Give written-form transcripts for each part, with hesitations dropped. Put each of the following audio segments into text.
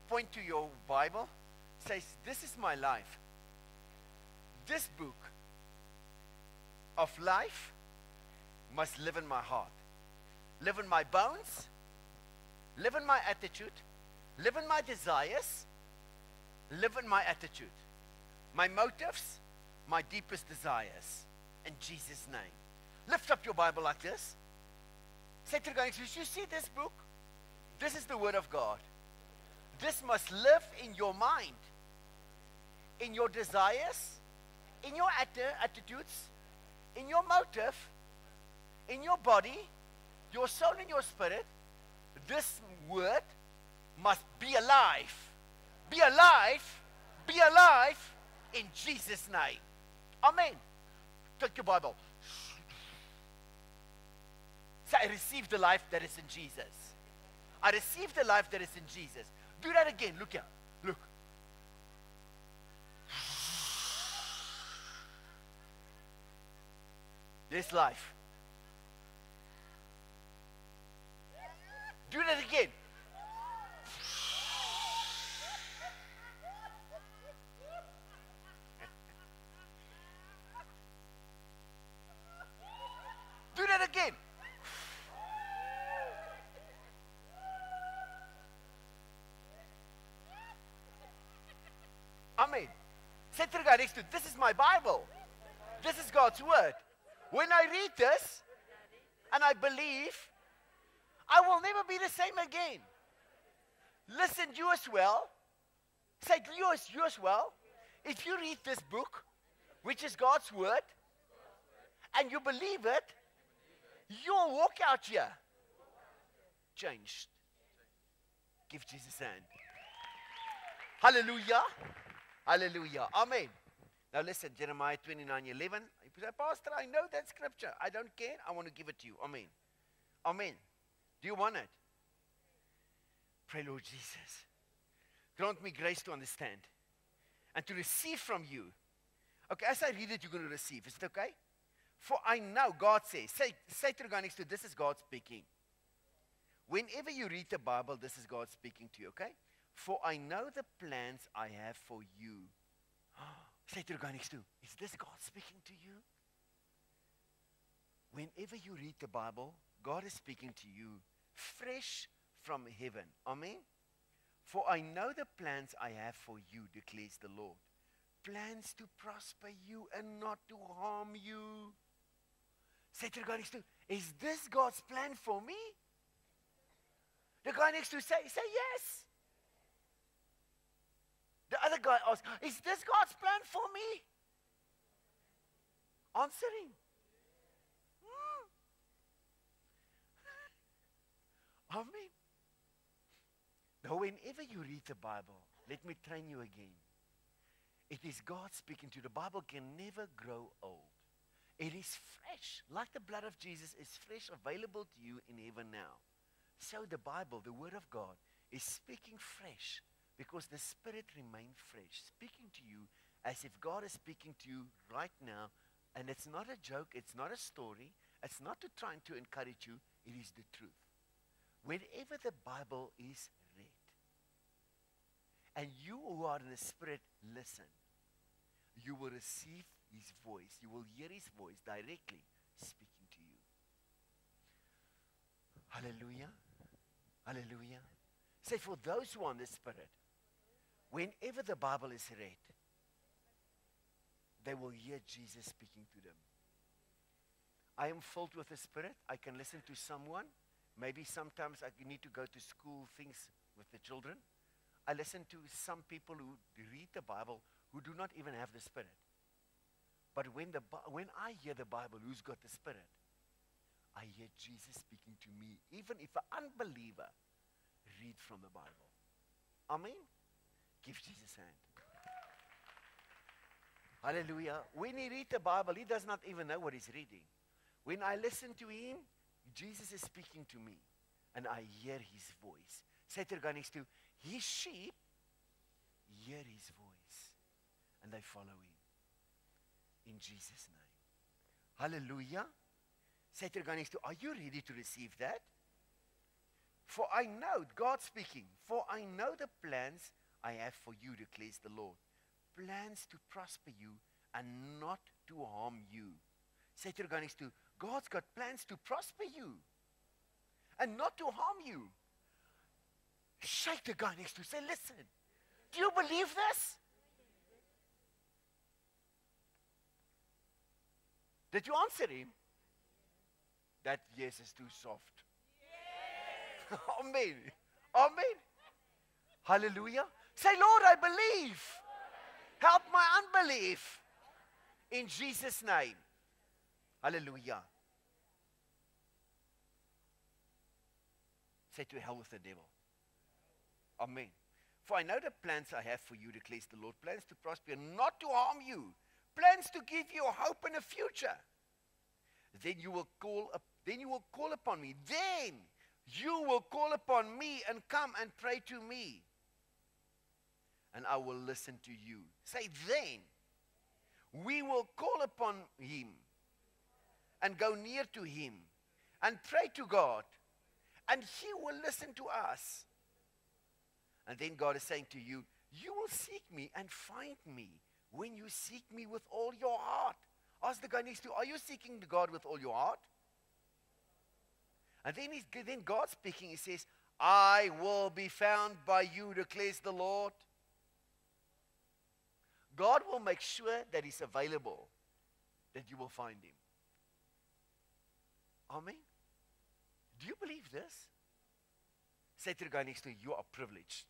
point to your Bible, says, this is my life. This book of life must live in my heart, live in my bones, live in my attitude, live in my desires, live in my attitude, my motives, my deepest desires. In Jesus' name. Lift up your Bible like this. Say to the guy, you see this book? This is the Word of God. This must live in your mind, in your desires, in your attitudes, in your motive, in your body, your soul and your spirit. This Word must be alive. Be alive. Be alive in Jesus' name. Amen. Take your Bible. Say, I receive the life that is in Jesus. I receive the life that is in Jesus. Do that again. Look here. Look. This life. Do that again. Do that again. Amen. Say to the guy next to you, this is my Bible. This is God's Word. When I read this and I believe, I will never be the same again. Listen, you as well. Say, you as well. If you read this book, which is God's Word, and you believe it, you'll walk out here changed. Give Jesus a hand. Hallelujah. Hallelujah. Amen. Now listen, Jeremiah 29:11. You say, Pastor, I know that scripture. I don't care. I want to give it to you. Amen. Amen. Do you want it? Pray, Lord Jesus. Grant me grace to understand and to receive from you. Okay, as I read it, you're going to receive. Is it okay? For I know, God says, say to the guy next to you, this is God speaking. Whenever you read the Bible, this is God speaking to you, okay? For I know the plans I have for you. Say to the guy next to you, is this God speaking to you? Whenever you read the Bible, God is speaking to you fresh from heaven. Amen? For I know the plans I have for you, declares the Lord. Plans to prosper you and not to harm you. Say to the guy next to you, is this God's plan for me? The guy next to you say yes. The other guy asks, is this God's plan for me? Answering. Amen. Now, whenever you read the Bible, let me train you again. It is God speaking to you. The Bible can never grow old. It is fresh, like the blood of Jesus is fresh, available to you in heaven now. So the Bible, the Word of God, is speaking fresh because the Spirit remains fresh, speaking to you as if God is speaking to you right now. And it's not a joke, it's not a story, it's not trying to encourage you, it is the truth. Whenever the Bible is read, and you who are in the Spirit listen, you will receive His voice. You will hear His voice directly speaking to you. Hallelujah. Hallelujah. Say, for those who are in the Spirit, whenever the Bible is read, they will hear Jesus speaking to them. I am filled with the Spirit. I can listen to someone. Maybe sometimes I need to go to school things with the children. I listen to some people who read the Bible who do not even have the Spirit. But when I hear the Bible, who's got the Spirit, I hear Jesus speaking to me. Even if an unbeliever read from the Bible. Amen? Give Jesus a hand. Hallelujah. When he reads the Bible, he does not even know what he's reading. When I listen to him, Jesus is speaking to me, and I hear his voice. Say to the guy next to you, his sheep hear his voice, and they follow him. In Jesus' name. Hallelujah. Say to the guy next to you, are you ready to receive that? For I know, God speaking, for I know the plans I have for you, declares the Lord. Plans to prosper you and not to harm you. Say to the guy next to you, God's got plans to prosper you and not to harm you. Shake the guy next to you. Say, listen, do you believe this? Did you answer him? That yes is too soft. Yes. Amen. Amen. Hallelujah. Say, Lord, I believe. Help my unbelief. In Jesus' name. Hallelujah. Say, to hell with the devil. Amen. For I know the plans I have for you, declares the Lord. Plans to prosper and not to harm you. Plans to give you a hope and a future. Then you will call upon me. Then you will call upon me and come and pray to me. And I will listen to you. Say, then we will call upon him and go near to him and pray to God. And he will listen to us. And then God is saying to you, you will seek me and find me when you seek me with all your heart. Ask the guy next to you, are you seeking God with all your heart? And then God speaking, he says, I will be found by you, declares the Lord. God will make sure that he's available, that you will find him. Amen. Do you believe this? Say to the guy next to you, you are privileged.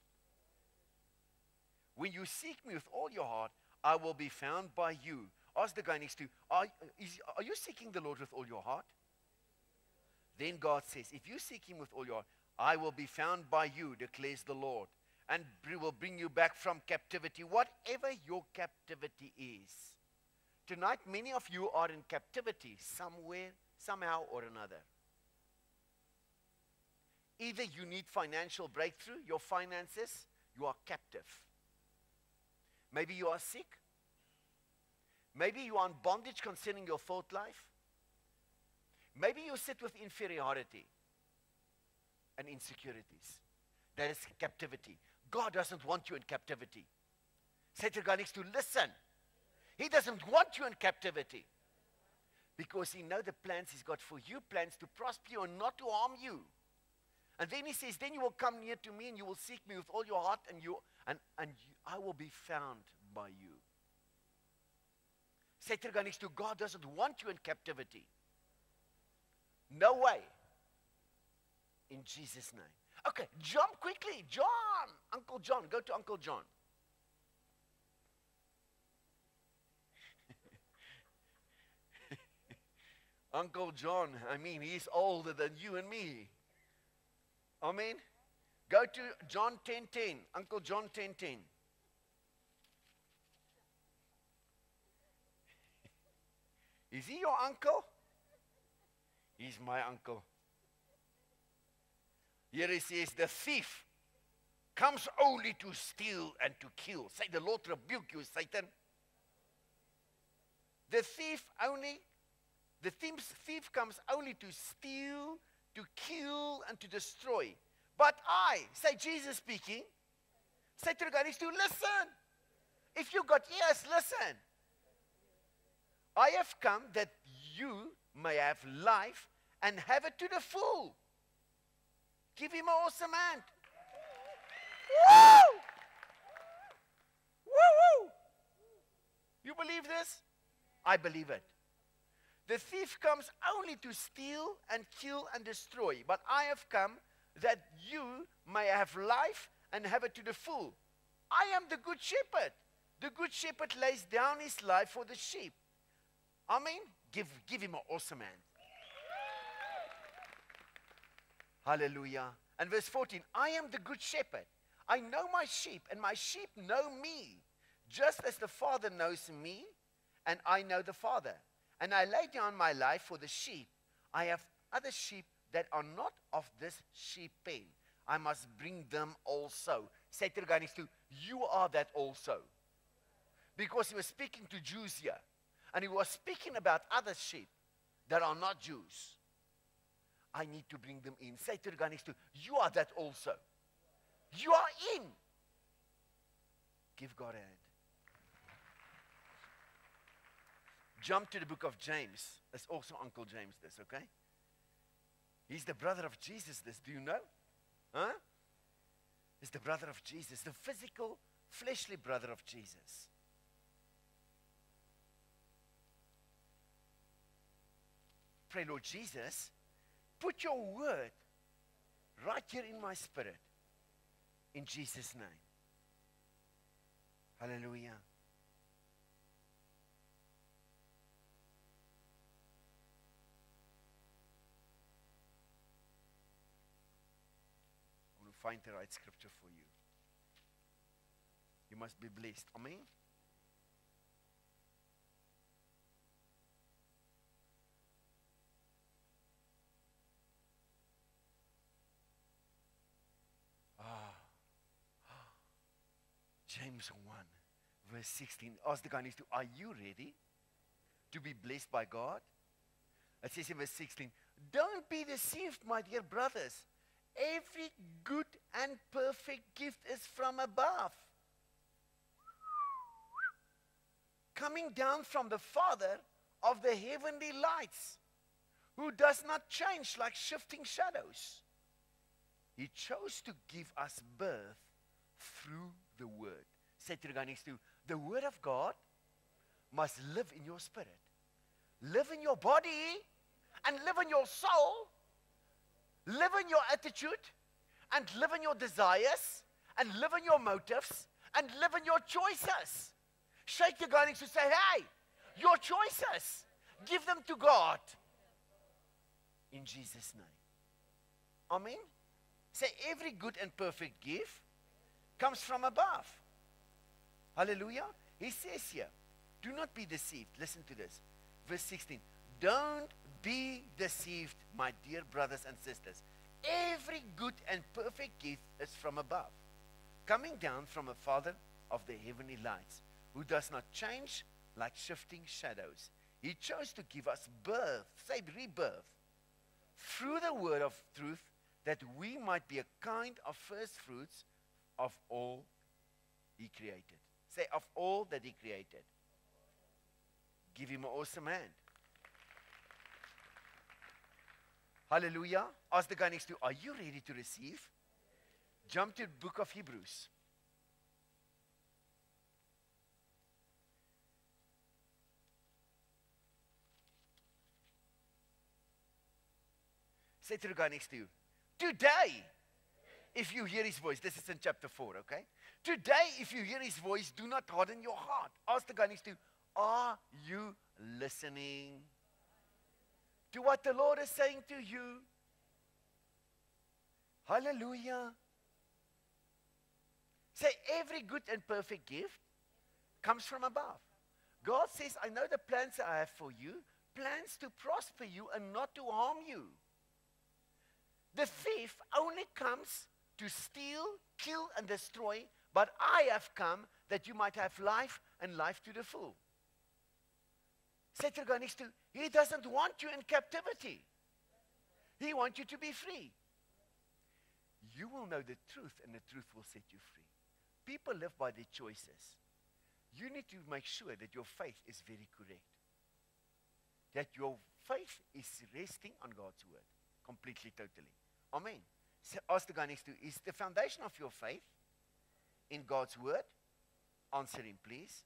When you seek me with all your heart, I will be found by you. Ask the guy next to you, are you seeking the Lord with all your heart? Then God says, if you seek him with all your heart, I will be found by you, declares the Lord, and will bring you back from captivity, whatever your captivity is. Tonight, many of you are in captivity somewhere, somehow or another. Either you need financial breakthrough, your finances, you are captive. Maybe you are sick. Maybe you are in bondage concerning your thought life. Maybe you sit with inferiority and insecurities. That is captivity. God doesn't want you in captivity. Say to the guy next to you, listen. He doesn't want you in captivity. Because he knows the plans he's got for you, plans to prosper you and not to harm you. And then he says, then you will come near to me and you will seek me with all your heart and I will be found by you. Say to the guy next to you, God doesn't want you in captivity. No way. In Jesus' name. Okay, jump quickly. John. Uncle John. Go to Uncle John. Uncle John, he's older than you and me. Amen. Go to John 10:10. Uncle John 10:10. Is he your uncle? He's my uncle. Here he says, the thief comes only to steal and to kill. Say, the Lord rebuke you, Satan. The thief comes only to steal, to kill, and to destroy. But I, say Jesus speaking, say to the guy next to you, listen. If you got ears, listen. I have come that you may have life and have it to the full. Give him an awesome hand. Woo! Woo! Woo! You believe this? I believe it. The thief comes only to steal and kill and destroy. But I have come that you may have life and have it to the full. I am the good shepherd. The good shepherd lays down his life for the sheep. Amen. Give him an awesome hand. Hallelujah. And verse 14, I am the good shepherd. I know my sheep, and my sheep know me, just as the Father knows me, and I know the Father. And I lay down my life for the sheep. I have other sheep that are not of this sheep pen. I must bring them also. Say to the guy next to you, you are that also. Because he was speaking to Jews here. And he was speaking about other sheep that are not Jews. I need to bring them in. Say to the guy next to you, you are that also. You are in. Give God a hand. Jump to the book of James. It's also Uncle James, this, okay? He's the brother of Jesus, this. Do you know? Huh? He's the brother of Jesus, the physical, fleshly brother of Jesus. Pray, Lord Jesus, put your word right here in my spirit. In Jesus' name. Hallelujah. I want to find the right scripture for you. You must be blessed. Amen. James 1, verse 16. Ask the guy next to, are you ready to be blessed by God? It says in verse 16, don't be deceived, my dear brothers. Every good and perfect gift is from above, coming down from the Father of the heavenly lights, who does not change like shifting shadows. He chose to give us birth through the word. Say to the guy next to you, the word of God must live in your spirit. Live in your body and live in your soul. Live in your attitude and live in your desires and live in your motives and live in your choices. Shake your guy next to you, say, hey, your choices, give them to God. In Jesus' name. Amen. Say, every good and perfect gift comes from above. Hallelujah. He says here, do not be deceived. Listen to this. Verse 16. Don't be deceived, my dear brothers and sisters. Every good and perfect gift is from above, coming down from a Father of the heavenly lights, who does not change like shifting shadows. He chose to give us birth, say rebirth, through the word of truth, that we might be a kind of first fruits of all he created. Say, of all that he created. Give him an awesome hand. Hallelujah. Ask the guy next to you, are you ready to receive? Jump to the book of Hebrews. Say to the guy next to you, today, if you hear his voice, this is in chapter 4, okay? Today, if you hear his voice, do not harden your heart. Ask the guy next to you, are you listening to what the Lord is saying to you? Hallelujah. Say, every good and perfect gift comes from above. God says, I know the plans that I have for you, plans to prosper you and not to harm you. The thief only comes to steal, kill, and destroy, but I have come that you might have life and life to the full. Say to the guy next to you, he doesn't want you in captivity. He wants you to be free. You will know the truth, and the truth will set you free. People live by their choices. You need to make sure that your faith is very correct. That your faith is resting on God's word. Completely, totally. Amen. So ask the guy next to you, is the foundation of your faith in God's word? Answer him, please.